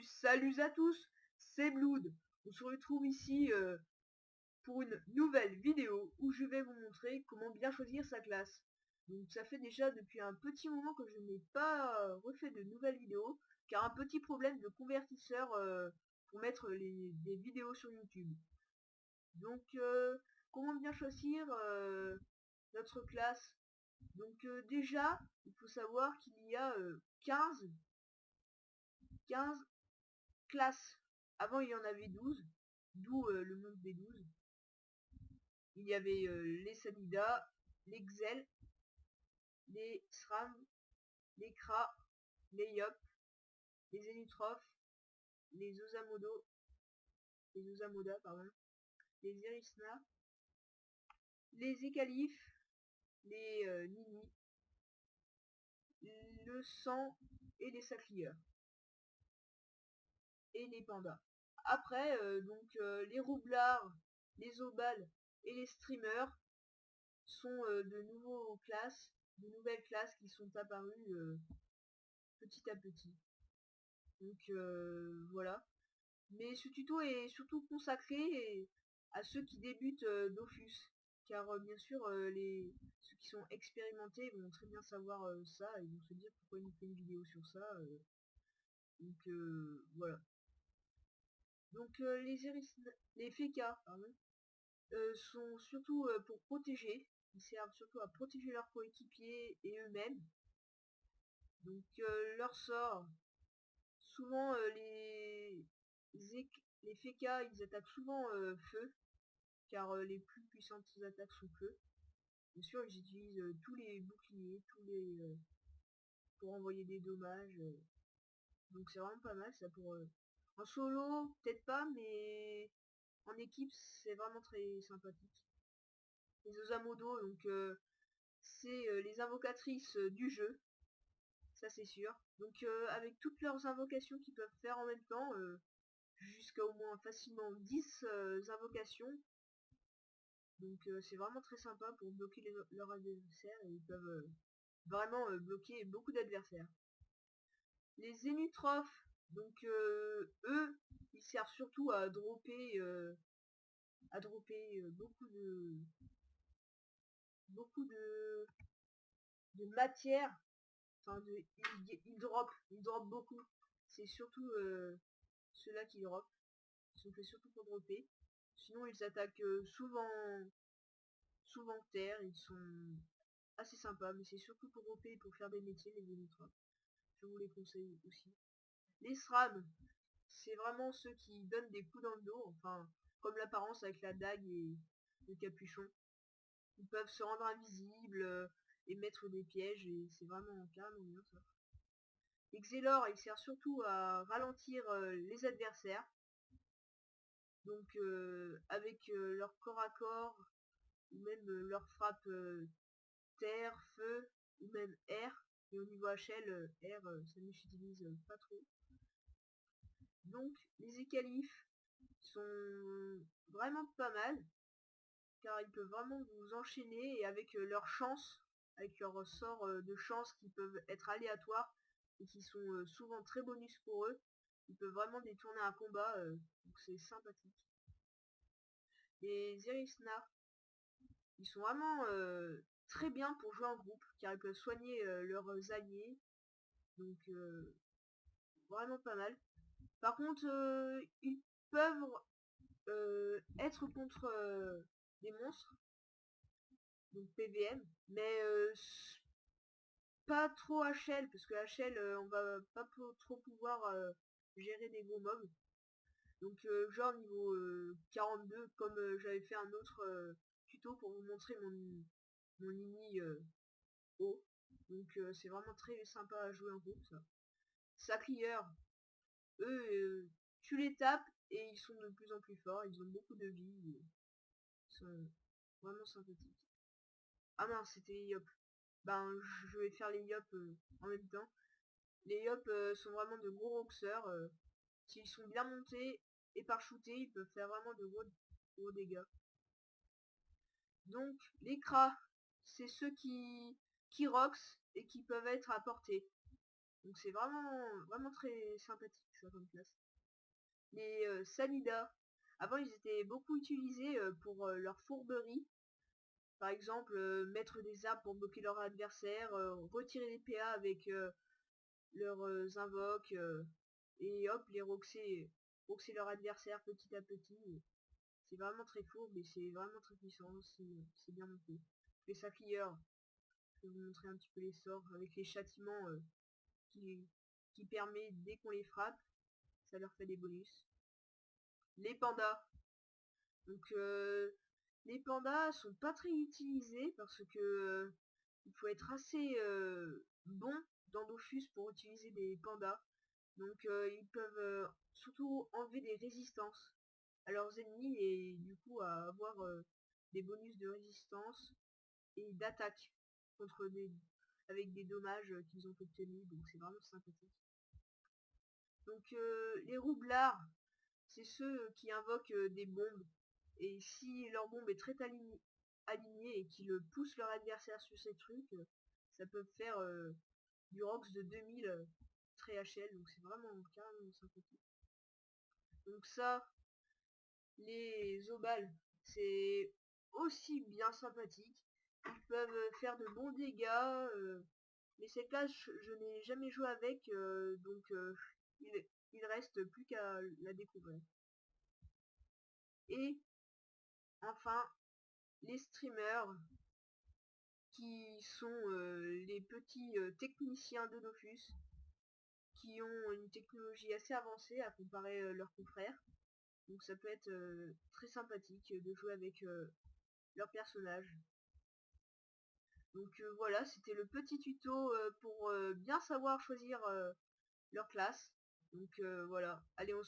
Salut à tous, c'est Blood. On se retrouve ici pour une nouvelle vidéo où je vais vous montrer comment bien choisir sa classe. Donc ça fait déjà depuis un petit moment que je n'ai pas refait de nouvelles vidéos, car un petit problème de convertisseur pour mettre des vidéos sur YouTube. Donc comment bien choisir notre classe. Donc déjà, il faut savoir qu'il y a 15 classes. Avant, il y en avait 12, d'où le monde des 12. Il y avait les Sanida, les Xel, les SRAM, les Kra, les Yop, les Zenutroph, les Osamoda, les Erisna, les Ekalif, les Nini, le sang et les Saphir. Et les pandas. Après, les roublards, les obals et les streamers sont de nouvelles classes qui sont apparues petit à petit. Donc voilà. Mais ce tuto est surtout consacré à ceux qui débutent Dofus. Car bien sûr, ceux qui sont expérimentés vont très bien savoir ça et vont se dire pourquoi il nous fait une vidéo sur ça. Donc voilà. Donc les FK, sont surtout pour protéger. Ils servent surtout à protéger leurs coéquipiers et eux-mêmes. Donc leur sort, souvent les FK ils attaquent souvent feu, car les plus puissantes attaques sont feu. Bien sûr ils utilisent tous les boucliers, pour envoyer des dommages. Donc c'est vraiment pas mal ça pour en solo, peut-être pas, mais en équipe c'est vraiment très sympathique. Les Osamodo, donc c'est les invocatrices du jeu, ça c'est sûr. Donc avec toutes leurs invocations qu'ils peuvent faire en même temps, jusqu'à au moins facilement 10 invocations. Donc c'est vraiment très sympa pour bloquer leurs adversaires et ils peuvent vraiment bloquer beaucoup d'adversaires. Les Zenutroph, donc eux, ils servent surtout à dropper beaucoup de matière. Enfin, ils drop beaucoup. C'est surtout ceux-là qui drop. Ils sont faits surtout pour dropper. Sinon, ils attaquent souvent terre. Ils sont assez sympas, mais c'est surtout pour dropper et pour faire des métiers, les Zenithroph. Je vous les conseille aussi. Les SRAM, c'est vraiment ceux qui donnent des coups dans le dos, enfin, comme l'apparence avec la dague et le capuchon. Ils peuvent se rendre invisibles et mettre des pièges, et c'est vraiment carrément bien ça. Les Xelor, ils servent surtout à ralentir les adversaires. Donc avec leur corps à corps, ou même leur frappe terre, feu, ou même air. Et au niveau HL, air, ça ne s'utilise pas trop. Donc les Ekalifs sont vraiment pas mal, car ils peuvent vraiment vous enchaîner, et avec leur chance, avec leurs sorts de chance qui peuvent être aléatoires, et qui sont souvent très bonus pour eux, ils peuvent vraiment détourner un combat, donc c'est sympathique. Les Erisna, ils sont vraiment très bien pour jouer en groupe, car ils peuvent soigner leurs alliés, donc vraiment pas mal. Par contre, ils peuvent être contre des monstres, donc PVM, mais pas trop HL, parce que HL, on va pas trop pouvoir gérer des gros mobs. Donc genre niveau 42, comme j'avais fait un autre tuto pour vous montrer mon Nini haut. Donc c'est vraiment très sympa à jouer en groupe ça. Sacrieur, eux, tu les tapes et ils sont de plus en plus forts, ils ont beaucoup de vie, ils sont vraiment sympathiques. Ah non, c'était les Yop. Ben je vais faire les Yop en même temps. Les Yop sont vraiment de gros roxeurs. S'ils sont bien montés et parachutés, ils peuvent faire vraiment de gros dégâts. Donc les Kra, c'est ceux qui rox et qui peuvent être à portée. Donc c'est vraiment très sympathique ça comme classe. Les Sanida, avant ils étaient beaucoup utilisés pour leur fourberie. Par exemple, mettre des arbres pour bloquer leur adversaire, retirer les PA avec leurs invoques, et hop, les roxer leur adversaire petit à petit. C'est vraiment très fourbe et c'est vraiment très puissant, c'est bien monté. Les saphilleurs, je vais vous montrer un petit peu les sorts avec les châtiments qui, qui permet dès qu'on les frappe, ça leur fait des bonus. Les pandas. Donc les pandas sont pas très utilisés parce que il faut être assez bon dans Dofus pour utiliser des pandas. Donc ils peuvent surtout enlever des résistances à leurs ennemis et du coup à avoir des bonus de résistance et d'attaque contre avec des dommages qu'ils ont obtenus, donc c'est vraiment sympathique. Donc les roublards, c'est ceux qui invoquent des bombes, et si leur bombe est très alignée et qu'ils poussent leur adversaire sur ces trucs, ça peut faire du Rox de 2000 très HL, donc c'est vraiment carrément sympathique. Donc ça, les obales, c'est aussi bien sympathique. Ils peuvent faire de bons dégâts, mais cette classe, je n'ai jamais joué avec, donc il reste plus qu'à la découvrir. Et enfin, les streamers, qui sont les petits techniciens de Dofus, qui ont une technologie assez avancée à comparer leurs confrères. Donc ça peut être très sympathique de jouer avec leurs personnages. Donc voilà, c'était le petit tuto pour bien savoir choisir leur classe. Donc voilà, allez on se